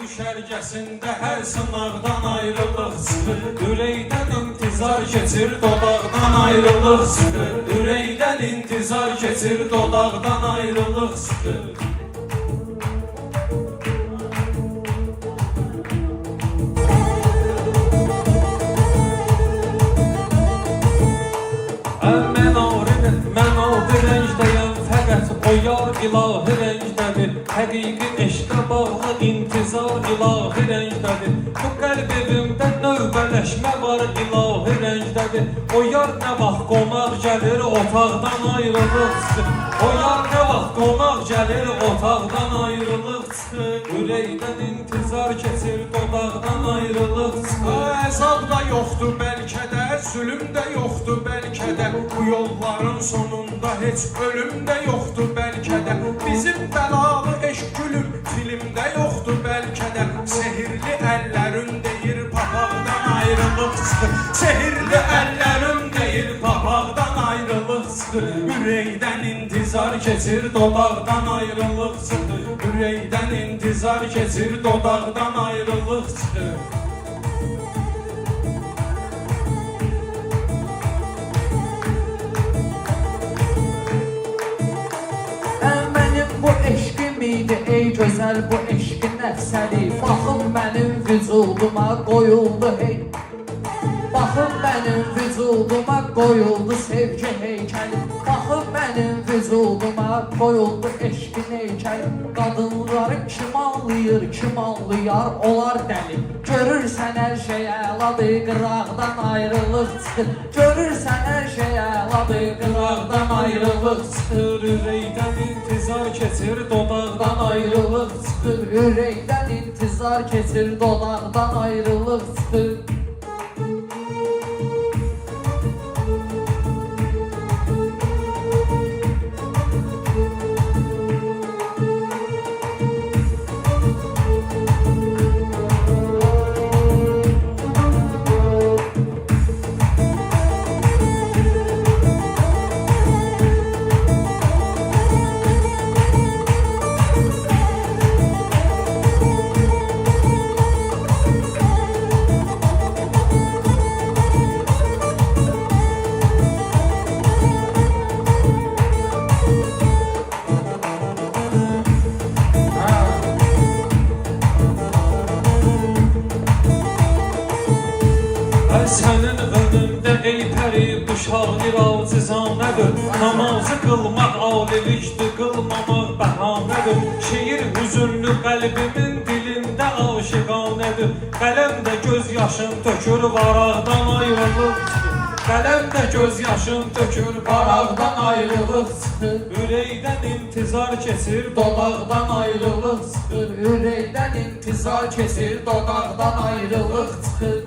düşərgəsində hər sınaqdan ayrılıq çıxır. Ürəkdən intizar keçir, dodaqdan ayrılıq çıxır. Ürəkdən intizar keçir, dodaqdan ayrılıq çıxır. Mən o direncdəyəm, fəqət o yar ilahi rəngdədir. Həqiqi eşqə bağlı intizar ilahi rəngdədir. Bu qəlbimdə növbələşmə var ilahi rəngdədir. O yar nə vaxt qonaq gəlir, otaqdan ayrılıq çıxır. O yar nə vaxt qonaq gəlir, otaqdan ayrılıq çıxır. Ürəkdən intizar keçir, dodaqdan ayrılıq çıxır. Əzab da yoxdur bəlkə də, zülüm də yoxdur bəlkə də. Bu yolların sonunda heç ölüm də yoxdur bəlkə də. Bizim bəlalı eşq gülüm filmdə yoxdur bəlkə də. Sehirli əllərin deyir papaqdan ayrılıq çıxır. Sehirli əllərin deyir papaqdan ayrılıq çıxır. Ürəkdən intizar keçir, dodaqdan ayrılıq çıxır. Ürəkdən intizar keçir, dodaqdan ayrılıq çıxır. Bu eşqim idi ey gözəl, bu eşqin əsəri. Baxın mənim vücuduma qoyuldu hey. Baxın mənim vücuduma qoyuldu sevgi heykəli. Baxın mənim vücuduma qoyuldu eşqin heykəli. Qadınları kim anlayır, kim anlayar, onlar dəli. Görürsən hər şey əladır, qıraqdan ayrılıq çıxır. Görürsən hər şey əladır, qıraqdan ayrılıq çıxır. Ürəkdən intizar keçir, dodaqdan Ayrılıq çıxır, ürəkdən intizar keçir, dodaqdan ayrılıq çıxır. Sənin önündə ey pəri quşaqdır acizanədir. Namazı qılmaq alilikdir, qılmamaq bəhanədir. Şeir hüzünlü qəlbimin dilində aşiqanədir. Qələm də göz yaşın tökür, varaqdan ayrılıq çıxır. Qələm də göz yaşın tökür, varaqdan ayrılıq çıxır. Ürəkdən intizar keçir, Dodaqdan ayrılıq çıxır, ürəkdən intizar keçir, dodaqdan ayrılıq çıxır.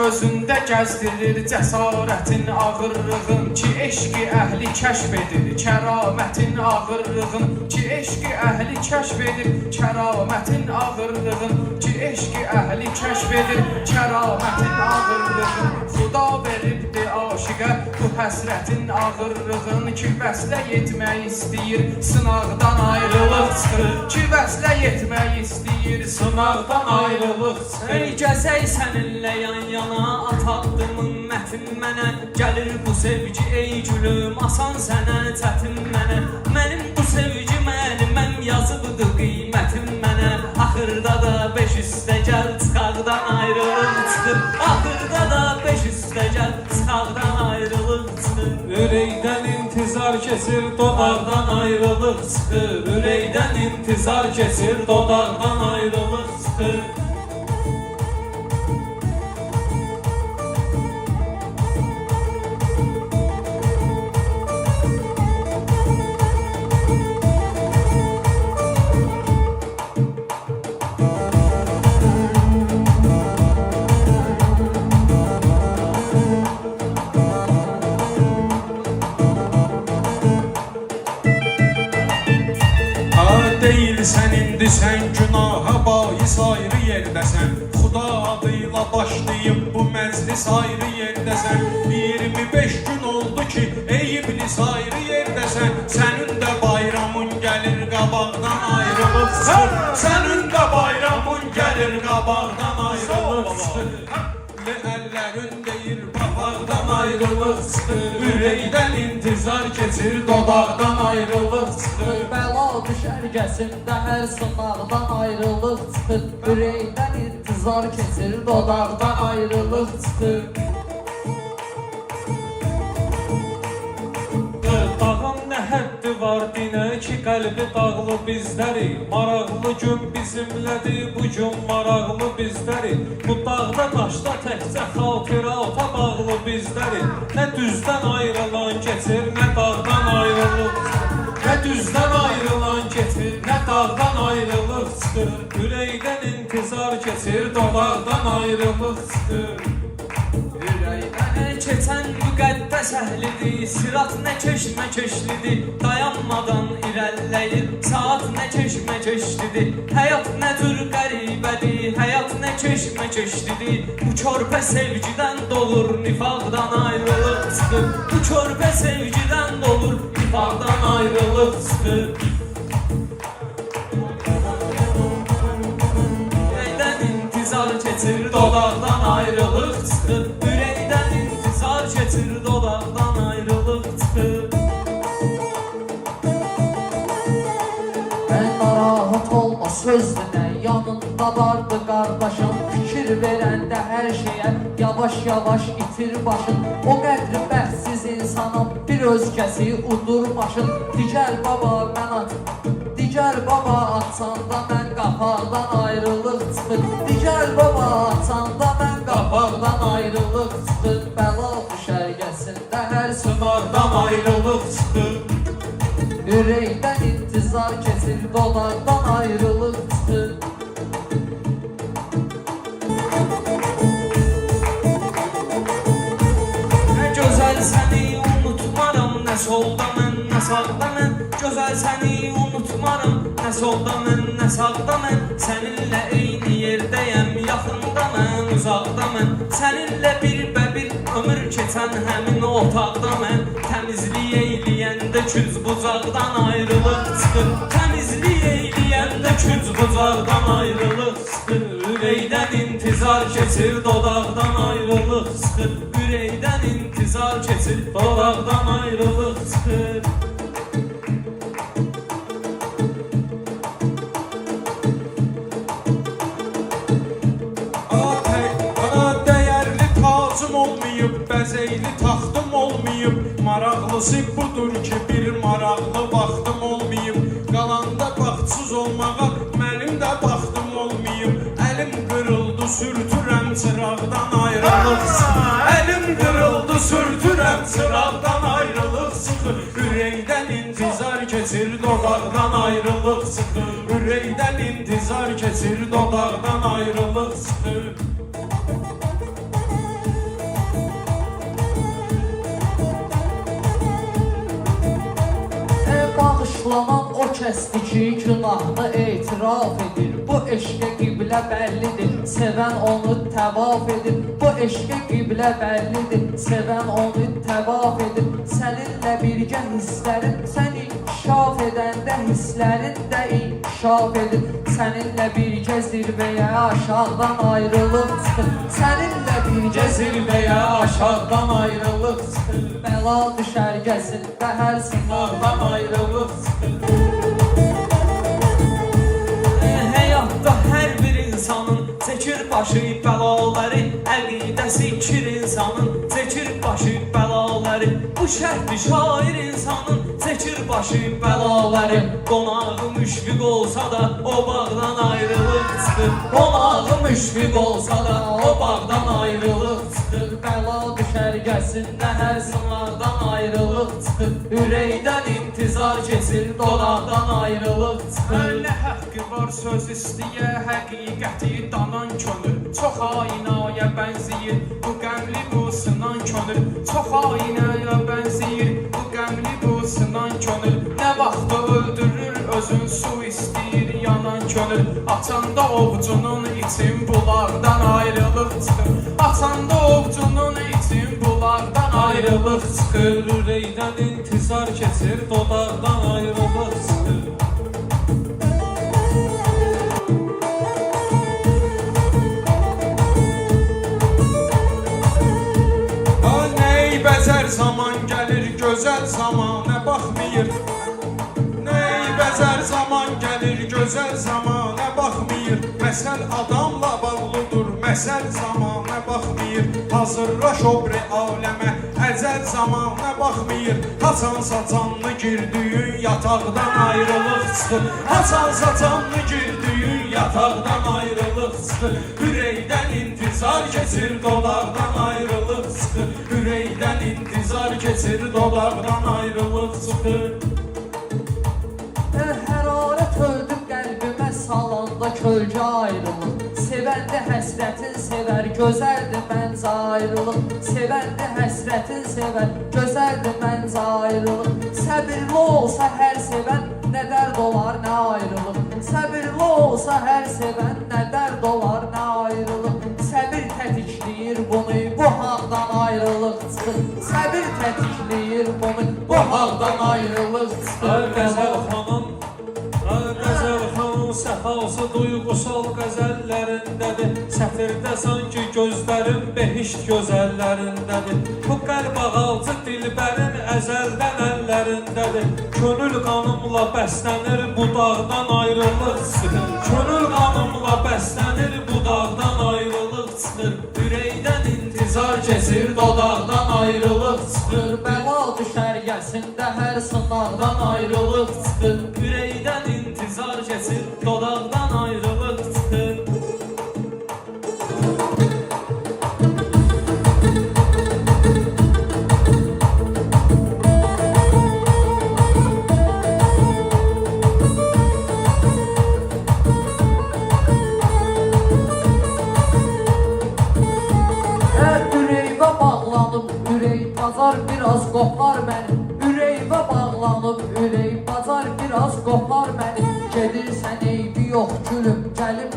Özündə gəzdirir cəsarətin ağırlığın. Ki eşqi əhli kəşf edir kəramətin ağırlığın. Ki eşqi əhli kəşf edir kəramətin ağırlığın. Ki eşqi əhli kəşf edir kəramətin ağırlığın. Xuda veribdi aşiqə bu həsrətin ağırlığın. Ki vəslə yetmək istəyir, sınaqdan ayrılıq çıxır. Ki vəslə yetmək istəyir, sınaqdan ayrılıq çıxır. Ey gəzək səninlə yan yana, at addımın mətin mənə. Gəlir bu sevgi ey gülüm, asan sənə, çətin mənə. Mənim bu sevgi məniməm, yazıbdır qiymətim mənə. Axırda da beş üstə gəl, çıxaqdan ayrılıq çıxır. Axırda da beş üstə gəl, çıxaqdan ayrılıq çıxır. Ürəkdən intizar keçir, dodaqdan ayrılıq çıxır. Ürəkdən intizar keçir, dodaqdan ayrılıq çıxır. Deyilsən indi sən günaha bais ayrı yerdəsən. Xuda adıyla başlayıb bu məclis ayrı yerdəsən. 25 gün oldu ki, ey iblis ayrı yerdəsən. Sənin də bayramın gəlir qabaqdan ayrılıq çıxır. Sənin də bayramın gəlir qabaqdan ayrılıq çıxır. Əllərin deyir papaqdan ayrılıq çıxır. Ürəkdən intizar keçir, dodaqdan ayrılıq çıxır. Bəla düşərgəsində hər sınaqdan ayrılıq çıxır. Ürəkdən intizar keçir, dodaqdan ayrılıq çıxır. Dağın nə həddi var dinə ki, qəlbi dağlı bizləri. Maraqlı gün bizimlədir, bu gün maraqlı bizləri. Bu dağda daşda təkcə xatirata bağlı bizləri. Nə düzdən ayrılan keçir, nə dağdan ayrılıq çıxır. Nə düzdən ayrılan keçir, nə dağdan ayrılıq çıxır. Ürəkdən intizar keçir, dodaqdan ayrılıq çıxır. Ürəkdən keçən müqəddəs əhlidir, sirat nə keşməkeşlidir, dayanmadan irəliləyir, saat nə keşməkeşlidir, həyat nə cür qəribədir, həyat nə keşməkeşlidir, bu körpə sevgidən dolur, nifaqdan ayrılıq çıxır, bu körpə sevgidən dolur, nifaqdan ayrılıq çıxır. Ürəkdən intizar keçir, dodaqdan ayrılıq çıxır, ürəkdən intizar keçir, dodaqdan ayrılıq çıxır. Ən narahat olma sözdünə, yanında vardı qardaşım. Fikir verəndə hər şeyə yavaş-yavaş itir başın. O qədri bəhsiz insanım, bir özgəsi udur başın. Digər baba mən at, digər baba atsanda mən qapaqdan ayrılıq çıxır. Digər baba atsanda mən qapaqdan ayrılıq çıxır. Bəla düşərgəsində hər sınaqdan ayrılıq çıxır. Ürəkdən intizar keçir, dodaqdan ayrılıq çıxır. Nə gözəl səni unutmaram, nə solda mən, nə sağda mən. Gözəl səni unutmaram, nə solda mən, nə sağda mən. Səninlə eyni yerdəyəm, yaxında mən, uzaqda mən. Səninlə bir ömür keçən həmin otaqda mən. Təmizlik eyləyəndə küc bucaqdan ayrılıq çıxır. Təmizlik eyləyəndə küc bucaqdan ayrılıq çıxır. Ürəkdən intizar keçir, dodaqdan ayrılıq çıxır. Ürəkdən intizar keçir, dodaqdan ayrılıq çıxır. Ana dəyərli tacım olmayıb, bəzəkli taxtım olmayıb. Maraqlısı budur ki, bir maraqlı vaxtım olmayıb. Qalanda baxtsız olmağa mənim də baxtım olmayıb. Əlim qırıldı, sürtürəm çıraqdan ayrılıq çıxır. Əlim qırıldı, sürtürəm çıraqdan ayrılıq çıxır. Ürəkdən intizar keçir, dodaqdan ayrılıq çıxır. Ürəkdən intizar keçir, dodaqdan ayrılıq çıxır. Bağışlanan o kəsdi ki, günahını etiraf edir. Bu eşqə qiblə bəllidir, sevən onu təvaf edir. Bu eşqə qiblə bəllidir, sevən onu təvaf edir. Səninlə birgə hisslərin, sən inkişaf edəndə hisslərin də inkişaf edir. Səninlə birgə zirvəyə aşağıdan ayrılıq çıxır. Səninlə birgə zirvəyə aşağıdan ayrılıq çıxır. Bəla düşərgəsində hər sınaqdan ayrılıq çıxır. Həyatda hər bir insanın çəkir başı bəlaları, əqidəsi kir insanın çəkir başı bəlaları. Bu şərtli şair insanın çəkir başı bəlaları. Qonağı müşfiq olsa da o bağdan ayrılıq çıxır. Qonağı müşfiq olsa da o bağdan ayrılıq çıxır. Bəla düşərgəsində hər sınaqdan ayrılıq çıxır. Ürəkdən intizar keçir, dodaqdan ayrılıq çıxır. Nə haqqı var söz istəyə, həqiqəti danan könül. Çox aynaya bənzəyir bu qəmli bu sınan könül. Çox aynaya bənzəyir bu qəmli bu sınan könül. Nə vaxtı öldürür özün su istəyir yanan könül Açanda ovcunun için bulardan ayrılıq çıxır Açanda ovcunun için bulardan ayrılıq çıxır Ürəkdən intizar keçir, dodaqdan ayrılıq çıxır. Ney bəzər zaman gəlir, gözəl zamana baxmayır. Ney bəzər zaman gəlir, gözəl zamana baxmayır. Məsəl adamla bağlıdır, məsəl zamana baxmayır. Hazırlaş obri aləmə, əzəl zamana baxmayır. Haçan saçanlı girdiyin yataqdan ayrılıq çıxır. Haçan saçanlı girdiyin yataqdan ayrılıq çıxır. Ürəkdən intizar keçir, dodaqdan ayrılıq çıxır. Ürəkdən intizar keçir, dodaqdan ayrılıq çıxır. Hərarət öldü qəlbimə salanda kölgə ayrılıq Sevəndə həsrətin sevər, gözəldir məncə ayrılıq Sevəndə həsrətin sevər, gözəldir məncə ayrılıq Səbirli olsa hər sevən, nə dərd olar, nə ayrılıq Səbirli olsa hər sevən, nə dərd olar, nə ayrılıq Səbir tətikləyir bunu, bu haqdan ayrılıq çıxır Səbir tətikləyir bunu, bu haqdan ayrılıq çıxır Qəzəl xanım, Qəzəl xanım səfası duygusal qəzəllərindədir Sətirdə sanki gözlərim behişt gözəllərindədir Bu qəlb ağalcı dilbərin əzəldən əllərindədir Könül qanımla bəslənir, budaqdan ayrılıq çıxır Könül qanımla bəslənir, budaqdan ayrılıq çıxır Ürəkdən intizar keçir, dodaqdan ayrılıq çıxır Bəla düşərgəsində hər sınaqdan ayrılıq çıxır Ürəkdən intizar keçir, dodaqdan ayrılıq çıxır Ürəyimə bağlanıb, ürək bazar biraz qopar məni Ürəyimə bağlanıb, ürək bazar biraz qopar məni Gedirsən eybi yox gülüm, gəlim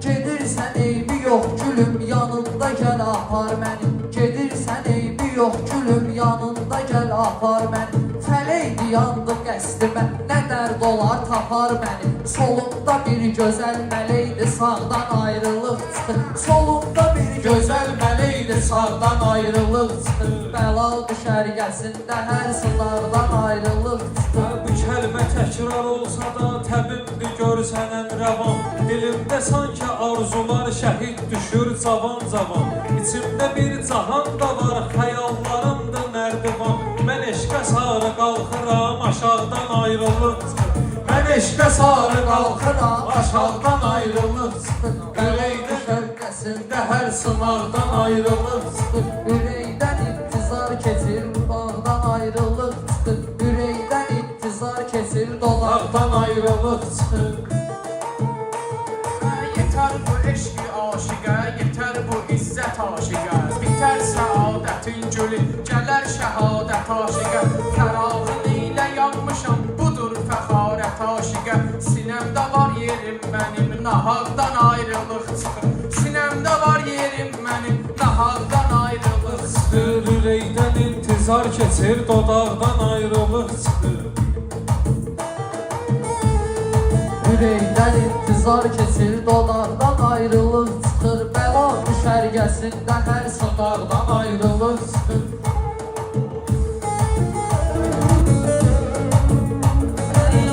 Gedirsən eybi yox gülüm, yanında gəl apar məni Gedirsən eybi yox gülüm, yanında gəl apar məni Fələkdi yandı qəsdimə, nə dərd olar tapar məni Solumda bir gözəl mələkdir, sağdan ayrılıq çıxır Solumda bir gözəl mələkdir, sağdan ayrılıq çıxır Bəla düşərgəsində hər sınaqdan ayrılıq çıxır Bu kəlmə təkrar olsa da təbimdir görsənən rəvan Dilimdə sanki arzular şəhid düşür cavan-cavan İçimdə bir cahan da var, xəyallarımdır nərdivan Mən eşqə sarı qalxıram, aşağıdan ayrılıq çıxır Mən eşqə sarı qalxıram, aşağıdan ayrılıq çıxır Ürək düşərgəsində hər sınaqdan ayrılıq çıxır Ürəkdən intizar keçir, dodaqdan ayrılıq çıxır Ürəkdən intizar keçir, dodaqdan ayrılıq çıxır Yetər bu eşqi aşiqə, yetər bu izzət aşiqə Bitər səadətin gülü, gələr şəhadət aşiqə Fərağın ilə yanmışam, budur fəxarət aşiqə Sinəmdə var yerim mənim, nahaqdan ayrılıq çıxır Sinəmdə var yerim mənim, nahaqdan ayrılıq çıxır Ürəkdən intizar keçir, dodaqdan ayrılıq çıxır Ürəkdən intizar keçir, dodaqdan ayrılıq çıxır Bəla düşərgəsində hər sınaqdan ayrılıq çıxır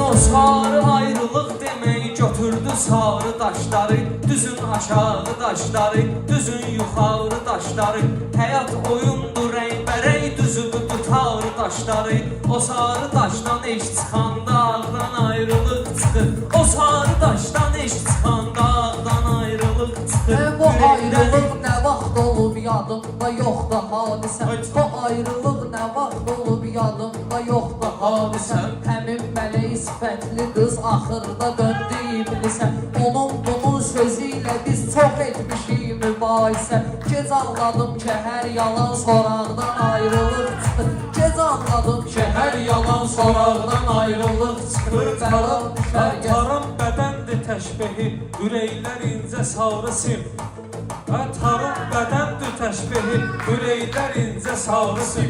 O sarı ayrılıq demək götürdü sarı daşları Düzün aşağı daşları, düzün yuxarı daşları Həyat oyundur rəngbərəng düzübü tutar daşları O sarı daşdan eş çıxanda ağdan ayrılıq çıxır O sarı daşdan eş çıxanda ağdan ayrılıq çıxır Bu ayrılıq nə vaxt olub yadımda yoxdur hadisə Bu ayrılıq nə vaxt olub yadımda yoxdur hadisə Həmin mələk sifətli qız axırda döndü iblisə Onun bunun sözü ilə biz çox etmişik mübahisə. Gec anladım ki, hər yalan soraqdan ayrılıq çıxır. Gec anladım ki, hər yalan soraqdan ayrılıq çıxır. Bəla düşər gəl. Tarım bədəndir təşbehi, ürəklər incə sarısı. Tarım bədəndir təşbehi, ürəklər incə sarısı.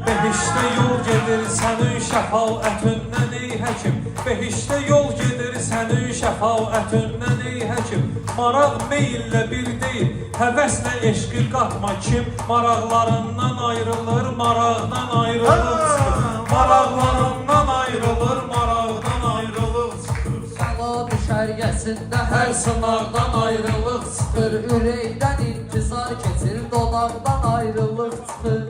Behişdə yol gedir sənin şəfaətindən ey həkim. Behişdə yol gedir sənin şəfaətindən ey həkim. Maraq meyillə bir deyil, həvəslə eşqi qatma kim. Maraqlarından ayrılır, maraqdan ayrılır çıxır. Maraqlarından ayrılır, maraqdan ayrılır çıxır. Bəla düşərgəsində hər sınaqdan ayrılıq çıxır. Ürəkdən intizar keçir, dodaqdan ayrılıq çıxır.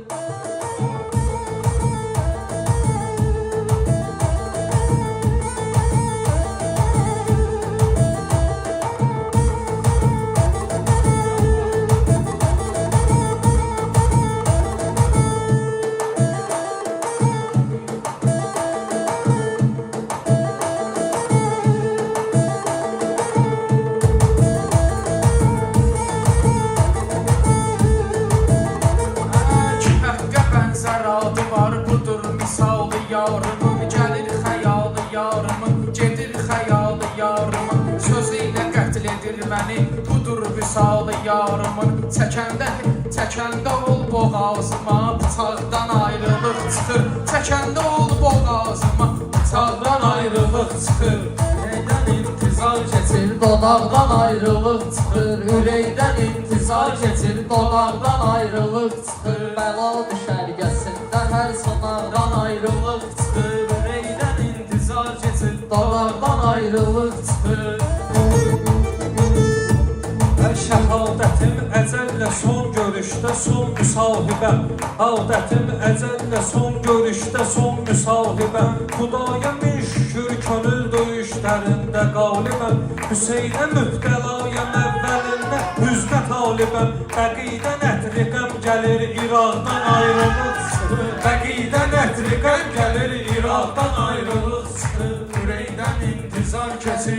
Yarımın gəlir xəyalı yarımın, gedir xəyalı yarımın. Sözü ilə qətl edir məni, budur vüsalı yarımın. Çəkəndə ol boğazıma, bıçaqdan ayrılıq çıxır. Çəkəndə ol boğazıma, bıçaqdan ayrılıq çıxır. Ürəkdən intizar keçir, Dodaqdan ayrılıq çıxır. Ürəkdən intizar keçir, dodaqdan ayrılıq çıxır. Bəla düşərgəsində hər sınaqdan ayrılıq çıxır. Ürəkdən intizar keçir, Dodaqdan ayrılıq çıxır. Şəhadətim əcəllə son görüşdə son müsahibəm. Adətim əcəllə son görüşdə son müsahibəm. Xudaya min şükür könül döyüşlərində qalibəm. Hüseynə mübtəlayəm əvvəlində hüznə talibəm. Bəqidən ətriqəm gəlir İraqdan ayrılıq çıxır. Bəqidən ətriqəm gəlir İraqdan ayrılıq çıxır. Ürəkdən intizar keçir,